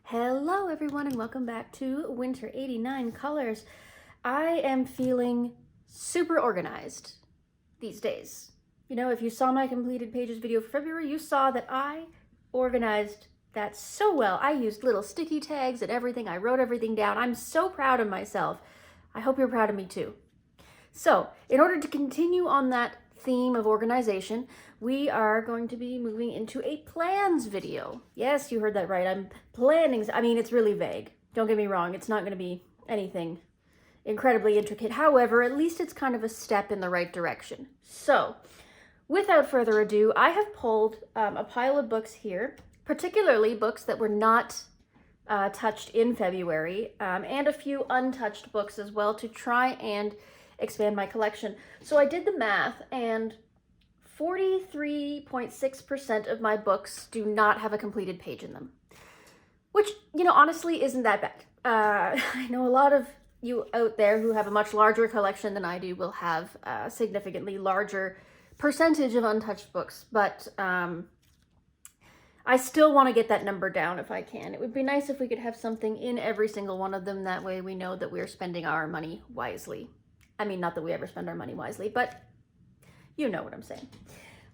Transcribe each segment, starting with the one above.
Hello everyone and welcome back to Winter 89 Colors. I am feeling super organized these days. You know, if you saw my completed pages video for February, you saw that I organized that so well. I used little sticky tags and everything. I wrote everything down. I'm so proud of myself. I hope you're proud of me too. So, in order to continue on that theme of organization, we are going to be moving into a plans video. Yes, you heard that right. I'm planning. I mean, it's really vague. Don't get me wrong. It's not going to be anything incredibly intricate. However, at least it's kind of a step in the right direction. So, without further ado, I have pulled a pile of books here, particularly books that were not touched in February, and a few untouched books as well to try and expand my collection. So I did the math, and 43.6% of my books do not have a completed page in them, which, you know, honestly isn't that bad. I know a lot of you out there who have a much larger collection than I do will have a significantly larger percentage of untouched books, but I still want to get that number down if I can. It would be nice if we could have something in every single one of them. That way we know that we're spending our money wisely. I mean, not that we ever spend our money wisely, but you know what I'm saying.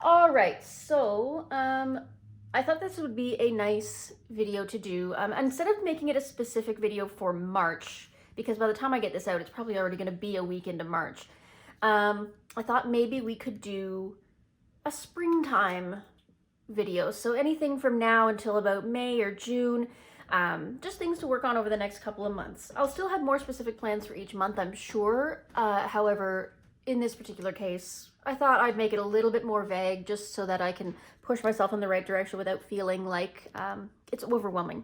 All right, so I thought this would be a nice video to do. Instead of making it a specific video for March, because by the time I get this out, it's probably already going to be a week into March, I thought maybe we could do a springtime video. So anything from now until about May or June, just things to work on over the next couple of months. I'll still have more specific plans for each month, I'm sure. However, in this particular case, I thought I'd make it a little bit more vague just so that I can push myself in the right direction without feeling like it's overwhelming.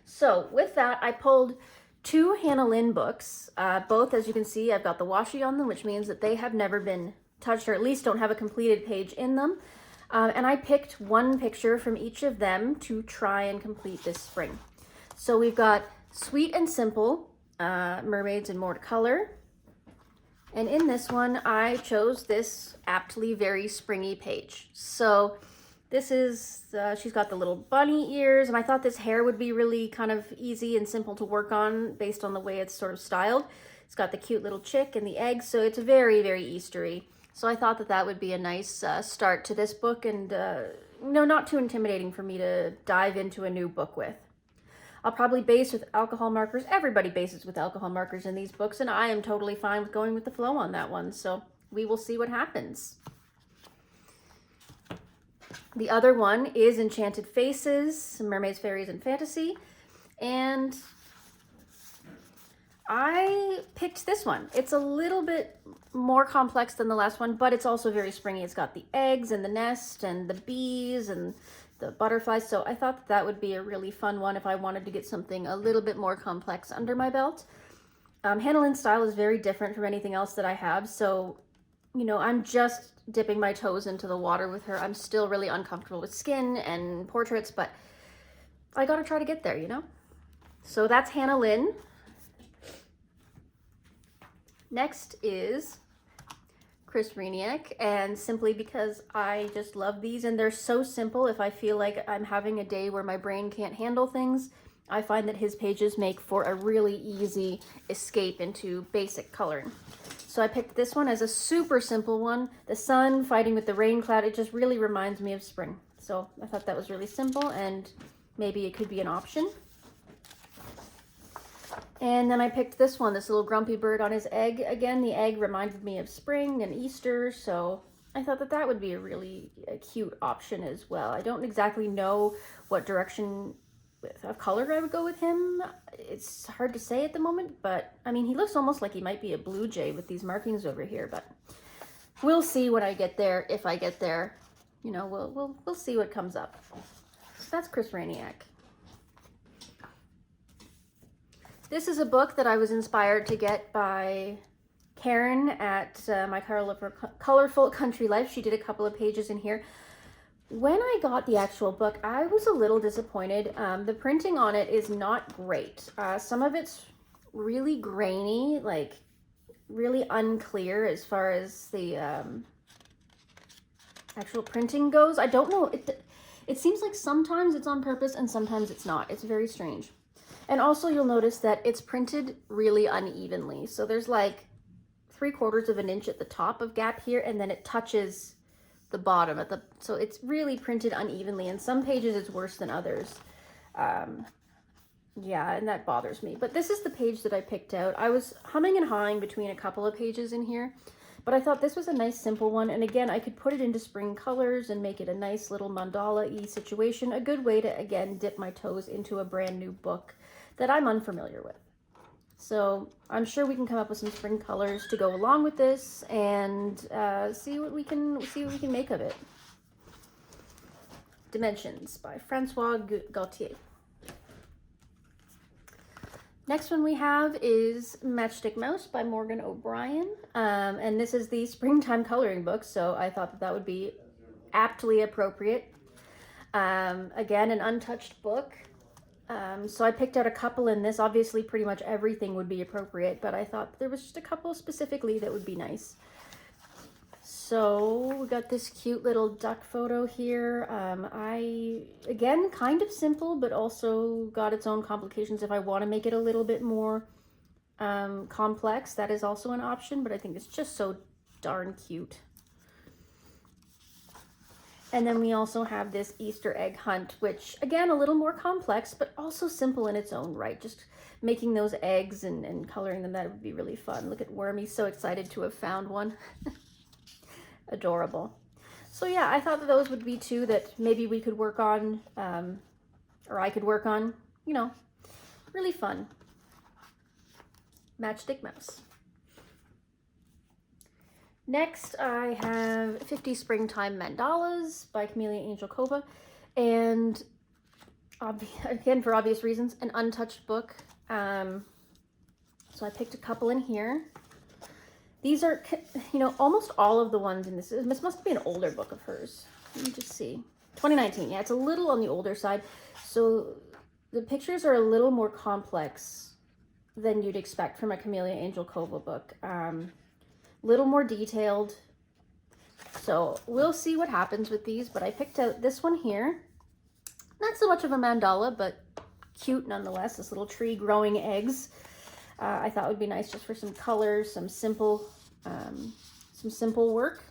So with that, I pulled two Hannah Lynn books. Both, as you can see, I've got the washi on them, which means that they have never been touched, or at least don't have a completed page in them. And I picked one picture from each of them to try and complete this spring. So we've got Sweet and Simple, Mermaids and More to Color. And in this one, I chose this aptly very springy page. So this is, she's got the little bunny ears, and I thought this hair would be really kind of easy and simple to work on based on the way it's sort of styled. It's got the cute little chick and the eggs, so it's very, very Eastery. So I thought that that would be a nice start to this book, and no, not too intimidating for me to dive into a new book with. I'll probably base with alcohol markers. Everybody bases with alcohol markers in these books, and I am totally fine with going with the flow on that one. So we will see what happens. The other one is Enchanted Faces, Mermaids, Fairies, and Fantasy. And I picked this one. It's a little bit more complex than the last one, but it's also very springy. It's got the eggs and the nest and the bees and the butterflies. So I thought that would be a really fun one if I wanted to get something a little bit more complex under my belt. Hannah Lynn's style is very different from anything else that I have. So, you know, I'm just dipping my toes into the water with her. I'm still really uncomfortable with skin and portraits, but I gotta try to get there, you know? So that's Hannah Lynn. Next is Chris Reniak, and simply because I just love these, and they're so simple. If I feel like I'm having a day where my brain can't handle things, I find that his pages make for a really easy escape into basic coloring. So I picked this one as a super simple one. The sun fighting with the rain cloud, it just really reminds me of spring. So I thought that was really simple, and maybe it could be an option. And then I picked this one, this little grumpy bird on his egg. Again, the egg reminded me of spring and Easter, so I thought that that would be a really cute option as well. I don't exactly know what direction of color I would go with him. It's hard to say at the moment, but I mean, he looks almost like he might be a blue jay with these markings over here, but we'll see when I get there. If I get there, you know, we'll see what comes up. So that's Chris Reniak. This is a book that I was inspired to get by Karen at My Colorful Country Life. She did a couple of pages in here. When I got the actual book, I was a little disappointed. The printing on it is not great. Some of it's really grainy, like really unclear as far as the actual printing goes. I don't know. It seems like sometimes it's on purpose and sometimes it's not. It's very strange. And also you'll notice that it's printed really unevenly. So there's like 3/4 of an inch at the top of gap here, and then it touches the bottom at the, so it's really printed unevenly. And some pages it's worse than others. Yeah, and that bothers me. But this is the page that I picked out. I was humming and hawing between a couple of pages in here, but I thought this was a nice simple one. And again, I could put it into spring colors and make it a nice little mandala-y situation. A good way to, again, dip my toes into a brand new book that I'm unfamiliar with. So I'm sure we can come up with some spring colors to go along with this and see what we can make of it. Dimensions by Francois Gaultier. Next one we have is Matchstick Mouse by Morgan O'Brien. And this is the springtime coloring book, so I thought that that would be aptly appropriate. Again, an untouched book. So I picked out a couple in this. Obviously, pretty much everything would be appropriate, but I thought there was just a couple specifically that would be nice. So we got this cute little duck photo here. Again, kind of simple, but also got its own complications. If I want to make it a little bit more complex, that is also an option, but I think it's just so darn cute. And then we also have this Easter egg hunt, which again, a little more complex, but also simple in its own right. Just making those eggs and coloring them, that would be really fun. Look at Wormy, so excited to have found one. Adorable. So yeah, I thought that those would be two that maybe we could work on, or I could work on, you know, really fun. Matchstick Mouse. Next, I have 50 Springtime Mandalas by Camellia Angel Kova, and again, for obvious reasons, an untouched book. So I picked a couple in here. These are, you know, almost all of the ones in this must be an older book of hers. Let me just see. 2019, yeah, it's a little on the older side. So the pictures are a little more complex than you'd expect from a Camellia Angel Kova book. Little more detailed. So we'll see what happens with these, but I picked out this one here. Not so much of a mandala, but cute nonetheless. This little tree growing eggs. I thought would be nice just for some colors, some simple work.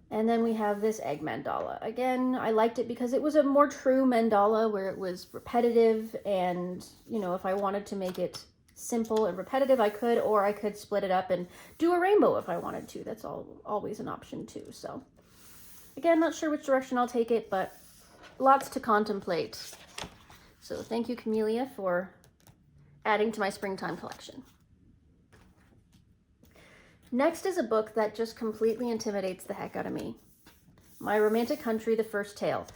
And then we have this egg mandala. Again, I liked it because it was a more true mandala where it was repetitive, and you know, if I wanted to make it simple and repetitive, I could, or I could split it up and do a rainbow if I wanted to. That's always an option too. So again, not sure which direction I'll take it, but lots to contemplate. So thank you, Camellia, for adding to my springtime collection. Next is a book that just completely intimidates the heck out of me. My Romantic Country, the first tale.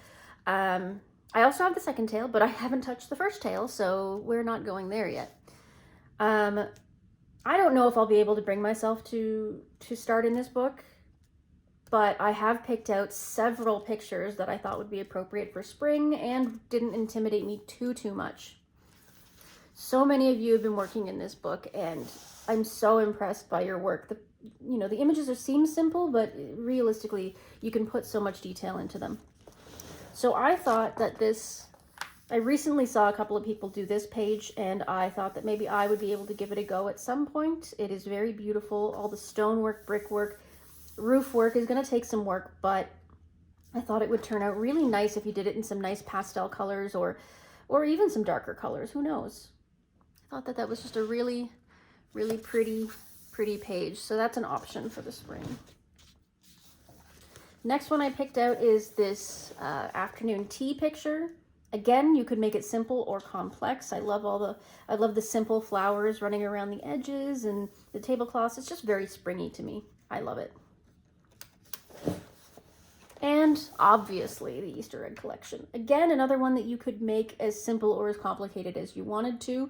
I also have the second tale, but I haven't touched the first tale, so we're not going there yet. I don't know if I'll be able to bring myself to start in this book, but I have picked out several pictures that I thought would be appropriate for spring and didn't intimidate me too much. So many of you have been working in this book, and I'm so impressed by your work. The images seem simple, but realistically, you can put so much detail into them. So I thought that I recently saw a couple of people do this page, and I thought that maybe I would be able to give it a go at some point. It is very beautiful. All the stonework, brickwork, roof work is going to take some work, but I thought it would turn out really nice if you did it in some nice pastel colors or even some darker colors. Who knows? I thought that was just a really pretty page. So that's an option for the spring. Next one I picked out is this afternoon tea picture. Again, you could make it simple or complex. I love the simple flowers running around the edges and the tablecloths. It's just very springy to me. I love it. And obviously the Easter egg collection. Again, another one that you could make as simple or as complicated as you wanted to.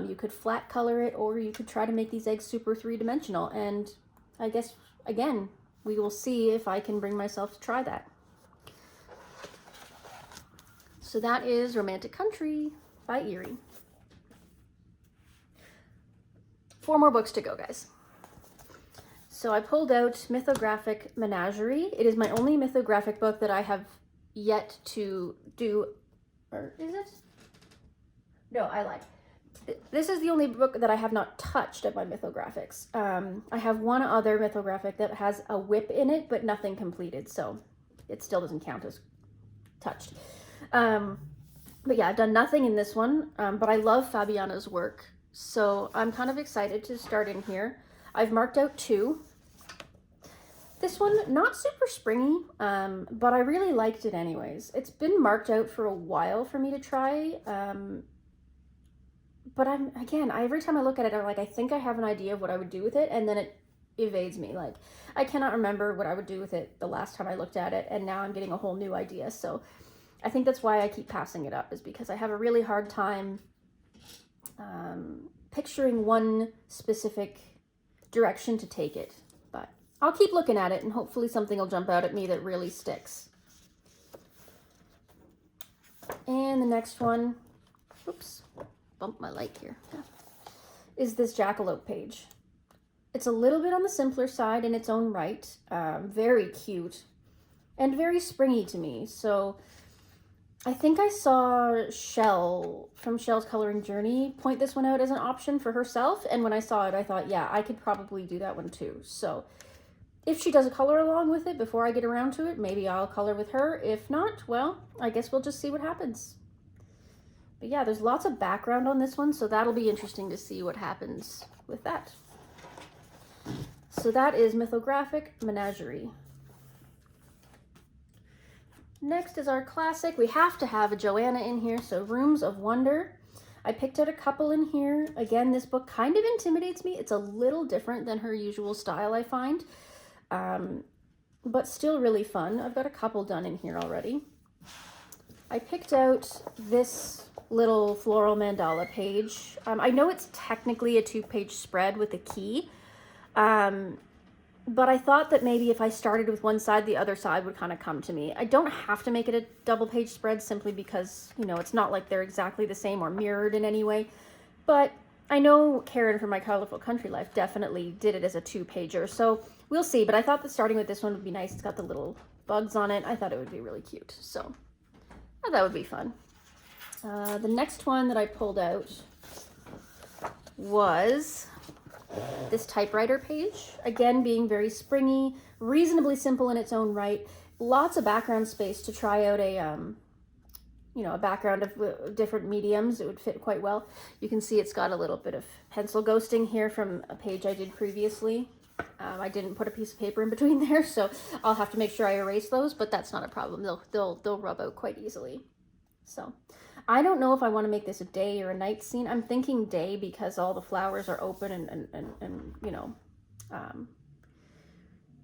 You could flat color it, or you could try to make these eggs super three-dimensional. And I guess, again, we will see if I can bring myself to try that. So that is Romantic Country by Erie. 4 more books to go, guys. So I pulled out Mythographic Menagerie. It is my only mythographic book that I have yet to do, or is it? No, I lied. This is the only book that I have not touched of my mythographics. I have one other mythographic that has a whip in it, but nothing completed, so it still doesn't count as touched. But yeah, I've done nothing in this one, but I love Fabiana's work, so I'm kind of excited to start in here. I've marked out 2. This one, not super springy, but I really liked it anyways. It's been marked out for a while for me to try, but every time I look at it, I'm like, I think I have an idea of what I would do with it, and then it evades me. Like, I cannot remember what I would do with it the last time I looked at it, and now I'm getting a whole new idea. So I think that's why I keep passing it up, is because I have a really hard time picturing one specific direction to take it. But I'll keep looking at it, and hopefully something will jump out at me that really sticks. And the next one, oops, bump my light here, is this Jackalope page. It's a little bit on the simpler side in its own right, very cute and very springy to me. So I think I saw Shell from Shell's Coloring Journey point this one out as an option for herself, and when I saw it, I thought, yeah, I could probably do that one too. So if she does a color along with it before I get around to it, maybe I'll color with her. If not, well, I guess we'll just see what happens. But yeah, there's lots of background on this one, so that'll be interesting to see what happens with that. So that is Mythographic Menagerie. Next is our classic. We have to have a Joanna in here, so Rooms of Wonder. I picked out a couple in here. Again, this book kind of intimidates me. It's a little different than her usual style, I find, but still really fun. I've got a couple done in here already. I picked out this little floral mandala page. I know it's technically a 2-page spread with a key, but I thought that maybe if I started with one side, the other side would kind of come to me. I don't have to make it a double-page spread simply because, you know, it's not like they're exactly the same or mirrored in any way, but I know Karen from My Colorful Country Life definitely did it as a 2-pager, so we'll see. But I thought that starting with this one would be nice. It's got the little bugs on it. I thought it would be really cute, so that would be fun. The next one that I pulled out was this typewriter page. Again, being very springy, reasonably simple in its own right. Lots of background space to try out a, a background of different mediums. It would fit quite well. You can see it's got a little bit of pencil ghosting here from a page I did previously. I didn't put a piece of paper in between there, so I'll have to make sure I erase those, but that's not a problem. They'll rub out quite easily. So I don't know if I want to make this a day or a night scene. I'm thinking day because all the flowers are open and you know,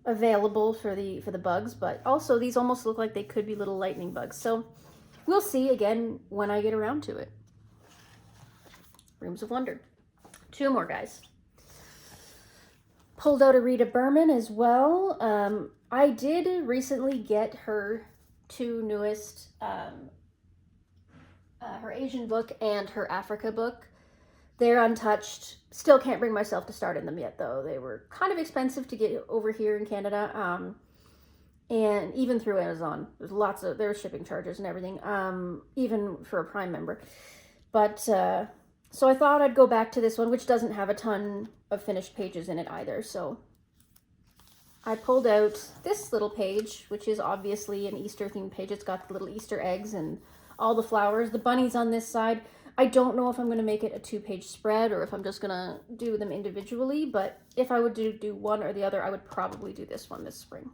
available for the bugs, but also these almost look like they could be little lightning bugs. So we'll see again when I get around to it. Rooms of Wonder. 2 more, guys. Pulled out a Rita Berman as well. I did recently get her 2 newest, her Asian book and her Africa book. They're untouched. Still can't bring myself to start in them yet, though. They were kind of expensive to get over here in Canada, and even through Amazon. There were shipping charges and everything, even for a Prime member. But so I thought I'd go back to this one, which doesn't have a ton of finished pages in it either. So I pulled out this little page, which is obviously an Easter themed page. It's got the little Easter eggs and all the flowers. The bunnies on this side. I don't know if I'm going to make it a 2-page spread or if I'm just going to do them individually, but if I would do one or the other, I would probably do this one this spring.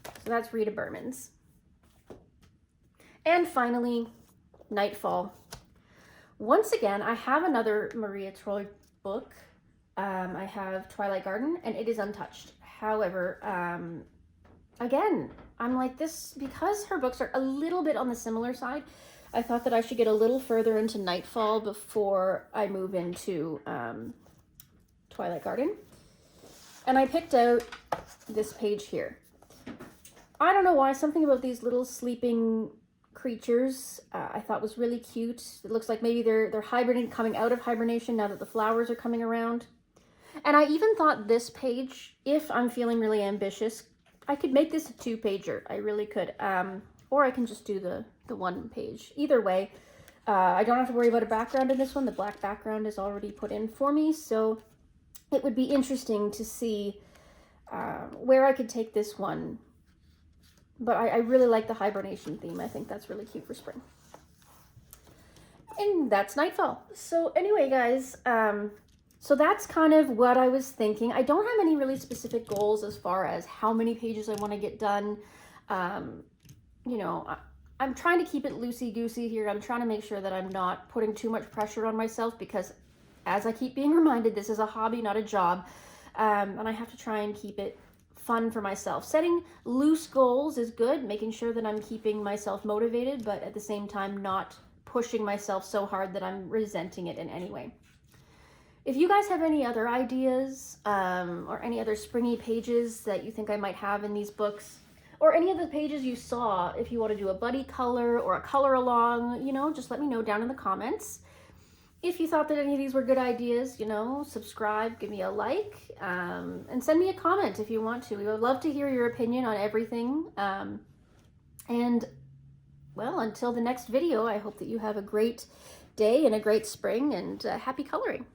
So that's Rita Berman's. And finally, Nightfall. Once again, I have another Maria Troy book. I have Twilight Garden, and it is untouched. However, again, I'm like this, because her books are a little bit on the similar side, I thought that I should get a little further into Nightfall before I move into Twilight Garden. And I picked out this page here. I don't know why, something about these little sleeping creatures I thought was really cute. It looks like maybe they're hibernating, coming out of hibernation now that the flowers are coming around. And I even thought this page, if I'm feeling really ambitious, I could make this a 2-pager. I really could. Or I can just do the 1 page. Either way, I don't have to worry about a background in this one. The black background is already put in for me. So it would be interesting to see where I could take this one. But I really like the hibernation theme. I think that's really cute for spring. And that's Nightfall. So anyway, guys, so that's kind of what I was thinking. I don't have any really specific goals as far as how many pages I want to get done. You know, I'm trying to keep it loosey-goosey here. I'm trying to make sure that I'm not putting too much pressure on myself because, as I keep being reminded, this is a hobby, not a job. And I have to try and keep it fun for myself. Setting loose goals is good, making sure that I'm keeping myself motivated, but at the same time not pushing myself so hard that I'm resenting it in any way. If you guys have any other ideas or any other springy pages that you think I might have in these books, or any of the pages you saw, if you want to do a buddy color or a color along, you know, just let me know down in the comments. If you thought that any of these were good ideas, you know, subscribe, give me a like, and send me a comment if you want to. We would love to hear your opinion on everything. And, well, until the next video, I hope that you have a great day and a great spring, and happy coloring.